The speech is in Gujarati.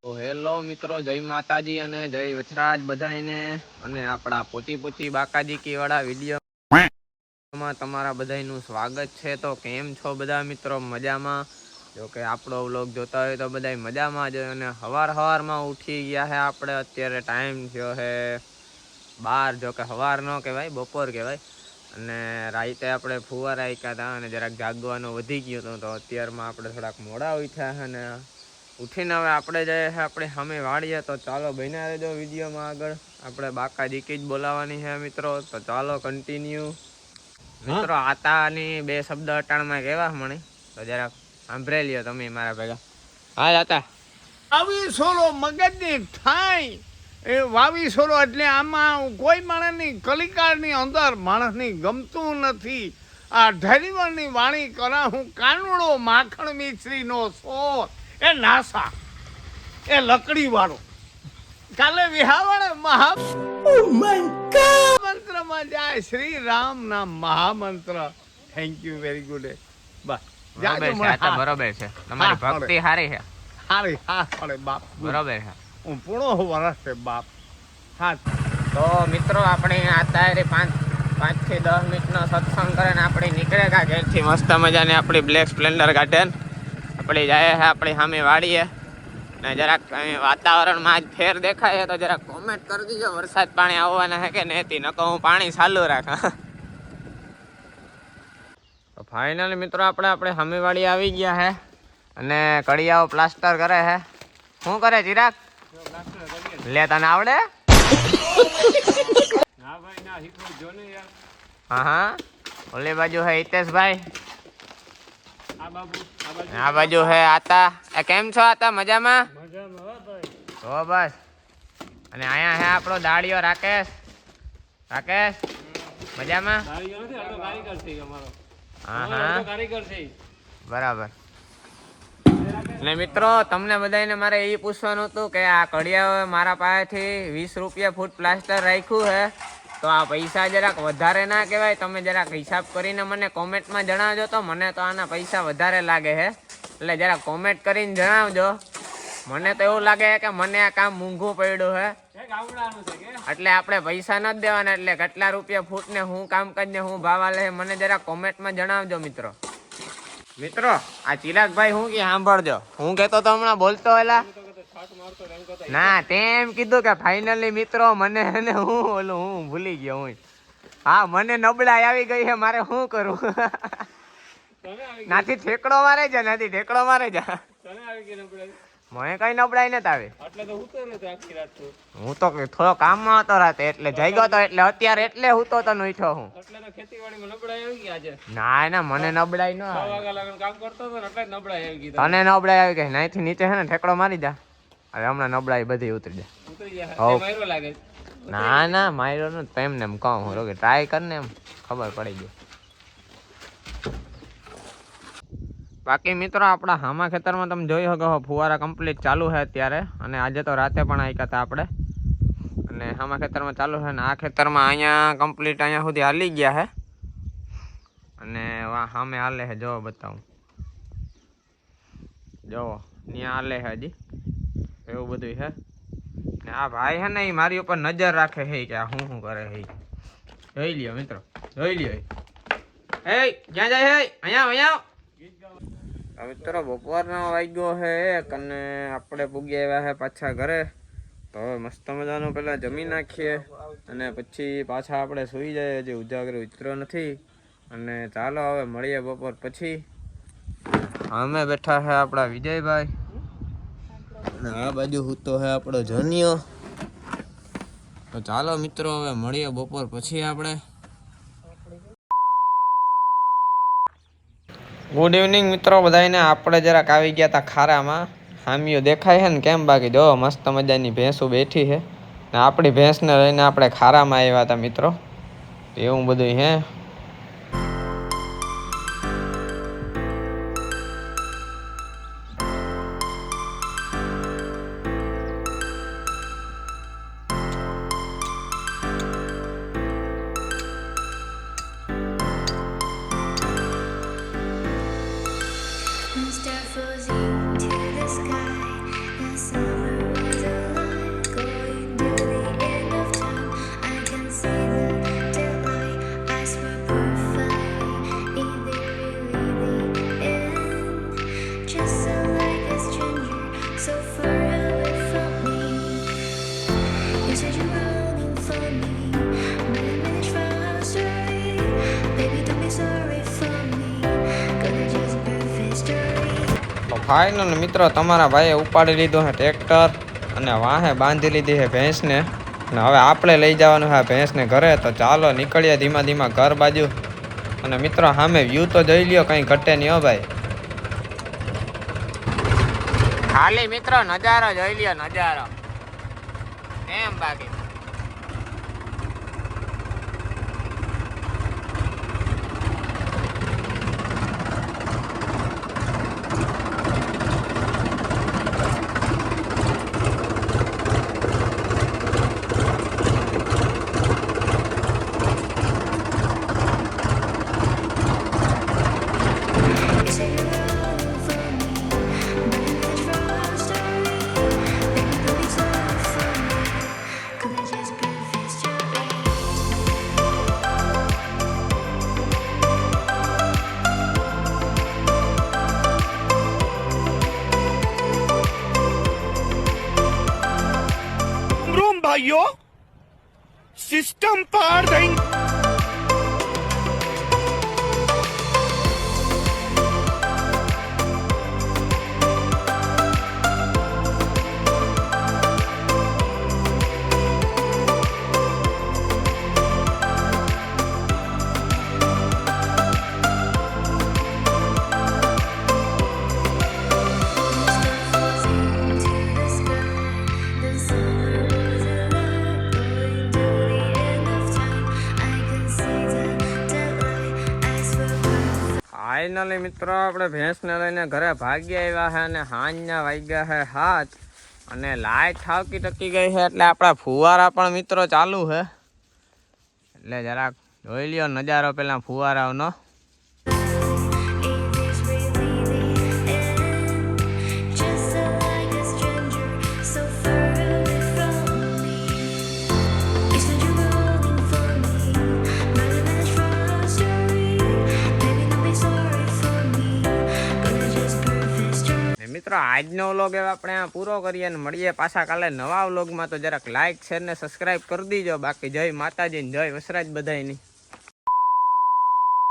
તો હેલો મિત્રો, જય માતાજી અને જય વચરાજ બધાને. અને આપણા પોતી પોતી બાકાજી કી વાળા વિડીયોમાં તમારા બધાનું સ્વાગત છે. તો કેમ છો બધા મિત્રો? મજામાં? જો કે આપણો વ્લોગ જોતા હોય તો બધા મજામાં જ. અને સવારમાં ઉઠી ગયા છે આપણે. અત્યારે ટાઈમ થયો છે 12. જો કે સવાર ન કહેવાય, બપોર કહેવાય. અને રાતે આપણે ફુવારા આક્યા હતા અને જરાક જાગવાનું વધી ગયું હતું. તો અત્યારમાં આપણે થોડાક મોડા ઉઠ્યા છે. અને ઉઠીને હવે આપણે જઈએ છીએ આપણે સામે વાળીએ. તો ચાલો બન્યા રહેજો વિડીયોમાં આગળ. આપણે બાકાજી કી જ બોલાવાની છે મિત્રો. તો ચાલો કન્ટિન્યુ. મિત્રો આતાની બે શબ્દ અટાણમાં કહેવા મને, તો જરાક સાંભળી લ્યો તમે મારા ભેગા. હા આતા. વાવી સોરો મગજની થાય એ વાવી સોરો એટલે આમાં કોઈ માણસની કલિકાળની અંદર માણસની ગમતું નથી. આ ઢરીવળની વાણી કરા હું કાનુડો માખણ મિશ્રીનો સોર એ નાસા એ લકડી વાળો કાલે વિહાવણે મંત્રમાં જાય શ્રી રામ ના મહામંત્ર. Thank you, very good. બસ બરોબર છે, તમારી ભક્તિ સારી છે. હારી હા પડે બાપ, બરોબર છે. હું પૂણો વરસ છે બાપ. હા તો મિત્રો આપણે અત્યારે 5 થી 10 મિનિટનો સત્સંગ કરીને આપણે નીકળે કા ઘેરથી મસ્ત મજાની આપણી બ્લેક સ્પ્લેન્ડર ગાર્ડન આપણે જાય છે આપણી સામે વાડીએ. ને જરાક વાતાવરણમાં આજ ફેર દેખાય છે તો જરાક કોમેન્ટ કરી દીજો વરસાદ પાણી આવવાના છે કે નથી, નકો હું પાણી ચાલુ રાખા. તો ફાઇનલી મિત્રો આપણે સામે વાડી આવી ગયા છે અને કડિયાઓ પ્લાસ્ટર કરે છે. શું કરે ચિરાગ? લે તને આવડે? હા ઓલી બાજુ હે હિતેશભાઈ, આ બાજુ હે આતા. કેમ છો આતા? મજામાં? તો બસ. અને અહીંયા હે આપણો દાડિયો રાકેશ. રાકેશ મજામાં? હા હા બરાબર. ને મિત્રો તમને બધાને મારે એ પૂછવાનું હતું કે આ કડિયાઓ મારા પાસેથી 20 રૂપિયા ફૂટ પ્લાસ્ટર રાખ્યું છે, તો આ પૈસા જરાક વધારે ના કહેવાય? તમે જરાક હિસાબ કરીને મને કોમેન્ટમાં જણાવજો. તો મને તો આના પૈસા વધારે લાગે છે, એટલે જરાક કોમેન્ટ કરીને જણાવજો. મને તો એવું લાગે છે કે મને આ કામ મોંઘું પડ્યું છે, એટલે આપણે પૈસા નથી દેવાના. એટલે કેટલા રૂપિયા ફૂટ ને હું કામકાજ ને હું ભાવ આલે મને જરાક કોમેન્ટમાં જણાવજો મિત્રો. મિત્રો આ ચિરાગભાઈ હું કે સાંભળજો, હું કેતો તો હમણાં બોલતો એલા ના, તેમ કીધું કે ફાઇનલી મિત્રો મને ને હું ભૂલી ગયો. હું હા મને નબળાઈ આવી ગઈ છે, મારે શું કરું? નાથી ઠેકડો મારે જા, નાથી ઠેકડો મારે જા. મને કઈ નબળાઈ નથી આવી. હું તો થોડો કામમાં હતો રાતે એટલે જઈ ગયો તો, એટલે અત્યારે એટલે હું તો તને ઉઠ્યો હું. ના ના મને નબળાઈ ન તને નબળાઈ આવી ગઈ. નાઈથી નીચે છે ને ઠેકડો મારી જા. હવે હમણાં નબળાઈ બધી ઉતરી જાય. ના ના માર્યો ને એમને એમ કહું હું ટ્રાય કર ને, એમ ખબર પડી ગઈ. બાકી મિત્રો આપણા હામા ખેતરમાં તમે જોઈ શકો ફુવારા કમ્પ્લીટ ચાલુ છે અત્યારે. અને આજે તો રાતે પણ આવ્યા હતા આપણે. અને હામા ખેતરમાં ચાલુ છે ને આ ખેતરમાં અહીંયા કમ્પ્લીટ અહીંયા સુધી હાલી ગયા છે. અને સામે હાલે છે, જોવો બતાવું, જોવો ત્યાં હાલે છે હજી, એવું બધું છે. ને આ ભાઈ છે ને એ મારી ઉપર નજર રાખે છે કે આ શું કરે છે. જોઈ લ્યો મિત્રો, જોઈ લ્યો. એ ક્યાં જાય છે? અહીંયા મિત્રો બપોરનો વાગ્યો છે 1 અને આપણે પૂગી આવ્યા છે પાછા ઘરે. તો હવે મસ્ત મજાનું પેલા જમી નાખીએ અને પછી પાછા આપણે સુઈ જઈએ. હજી ઉજાગરો ઉતર્યો નથી. અને ચાલો હવે મળીએ બપોર પછી. અમે બેઠા છે આપણા વિજયભાઈ અને આ બાજુ સૂતો છે આપણો જનિયો. તો ચાલો મિત્રો હવે મળીએ બપોર પછી આપણે. ગુડ ઇવનિંગ મિત્રો બધાને. આપણે જરાક આવી ગયા હતા ખારામાં. હામીઓ દેખાય છે ને કેમ? બાકી જો મસ્ત મજાની ભેંસો બેઠી છે ને આપણી ભેંસને લઈને આપણે ખારામાં આવ્યા હતા મિત્રો. એવું બધું હે. Stars falling to the sky, the summer final મિત્રો તમારા ભાઈએ ઉપાડી લીધો છે ટ્રેક્ટર અને વાહે બાંધી લીધી છે ભેંસને અને હવે આપણે લઈ જવાનું છે ભેંસને ઘરે. તો ચાલો નીકળીએ ધીમા ધીમા ઘર બાજુ. અને મિત્રો સામે વ્યૂ તો જોઈ લ્યો, કંઈ ઘટે નહીં હો ભાઈ. ખાલી મિત્રો નજારો જોઈ લ્યો, નજારો એમ. બાકી भाइयों सिस्टम पार देंगे. ફાઇનલી મિત્રો આપણે ભેંસને લઈને ઘરે ભાગી આવ્યા છે અને સાંજના વાગ્યા છે 7 અને લાઈટ ઠાવકી ટકી ગઈ છે એટલે આપણા ફુવારા પણ મિત્રો ચાલુ છે. એટલે જરાક જોઈ લ્યો નજારો પેલા ફુવારાઓનો. મિત્રો આજનો વ્લોગ હવે આપણે પૂરો કરીએ અને મળીએ પાછા કાલે નવા વ્લોગમાં. તો જરાક લાઈક શેર ને સબસ્ક્રાઈબ કરી દીજો. બાકી જય માતાજી, જય વસરાજ બધાયની.